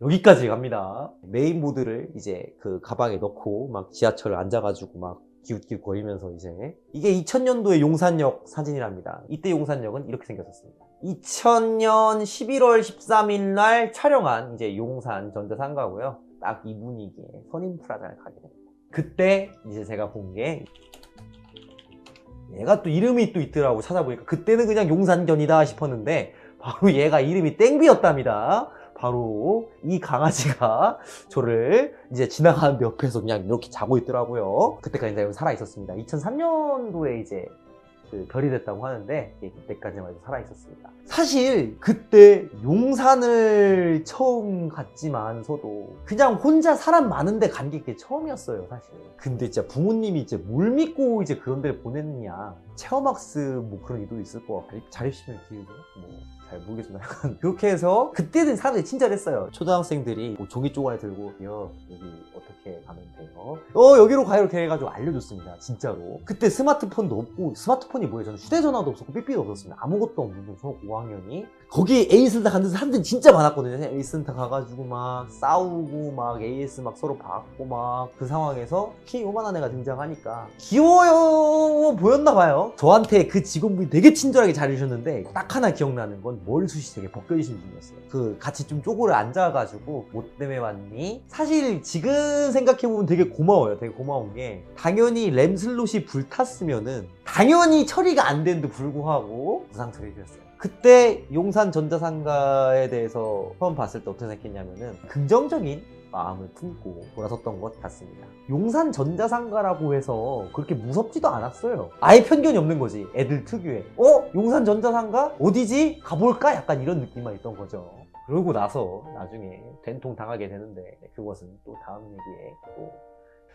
여기까지 갑니다. 메인보드를 이제 그 가방에 넣고 막 지하철 앉아가지고 막 기웃기웃거리면서 이제 이게 2000년도의 용산역 사진이랍니다. 이때 용산역은 이렇게 생겼었습니다. 2000년 11월 13일 날 촬영한 이제 용산 전자상가고요. 딱 이 분위기에 선인프라자를 가게 됩니다. 그때 이제 제가 본 게 얘가 또 이름이 또 있더라고. 찾아보니까 그때는 그냥 용산견이다 싶었는데 바로 얘가 이름이 땡비였답니다. 바로 이 강아지가 저를 이제 지나가는데 옆에서 그냥 이렇게 자고 있더라고요. 그때까지 내가 살아 있었습니다. 2003년도에 이제 그 별이 됐다고 하는데 그때까지만 해도 살아 있었습니다. 사실 그때 용산을 처음 갔지만서도 그냥 혼자 사람 많은데 간 게 처음이었어요, 사실. 근데 진짜 부모님이 이제 뭘 믿고 이제 그런 데를 보냈느냐. 체험학습 뭐 그런 의도도 있을 거 같고 자립심을 기르고 뭐 잘 모르겠지만 약간 그렇게 해서 그때는 사람들이 친절했어요. 초등학생들이 뭐 종이 쪼가리 들고 여기 어떻게 가면 돼요? 여기로 가요 이렇게 해가지고 알려줬습니다. 진짜로. 그때 스마트폰도 없고 스마트폰이 뭐예요? 저는 휴대전화도 없었고 삐삐도 없었습니다. 아무것도 없는 초 5학년이 거기 에이스센터 간 데서 사람들이 진짜 많았거든요. 에이스센터 가가지고 막 싸우고 막 AS 막 서로 받고 막 그 상황에서 키 요만한 애가 등장하니까 귀여워 보였나 봐요. 저한테 그 직원분이 되게 친절하게 잘해주셨는데 딱 하나 기억나는 건 머리숱이 되게 벗겨지신 분이었어요. 그 같이 좀 쪼그려 앉아가지고 뭐 때문에 왔니? 사실 지금 생각해보면 되게 고마워요. 되게 고마운 게 당연히 램슬롯이 불탔으면은 당연히 처리가 안 되는데 불구하고 무상 처리해주셨어요. 그때 용산 전자상가에 대해서 처음 봤을 때 어떻게 생각했냐면은 긍정적인 마음을 품고 돌아섰던 것 같습니다. 용산 전자상가라고 해서 그렇게 무섭지도 않았어요. 아예 편견이 없는 거지. 애들 특유의 용산 전자상가? 어디지? 가볼까? 약간 이런 느낌만 있던 거죠. 그러고 나서 나중에 된통 당하게 되는데 그것은 또 다음 얘기에 또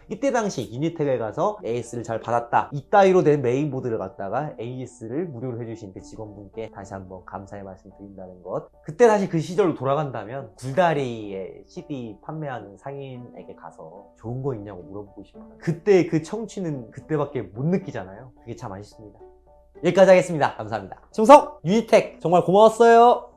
이때 당시 유니텍에 가서 AS를 잘 받았다. 이따위로 된 메인보드를 갖다가 AS를 무료로 해주신 그 직원분께 다시 한번 감사의 말씀 드린다는 것. 그때 다시 그 시절로 돌아간다면 굴다리에 CD 판매하는 상인에게 가서 좋은 거 있냐고 물어보고 싶어요. 그때 그 청취는 그때밖에 못 느끼잖아요. 그게 참 아쉽습니다. 여기까지 하겠습니다. 감사합니다. 충성! 유니텍 정말 고마웠어요.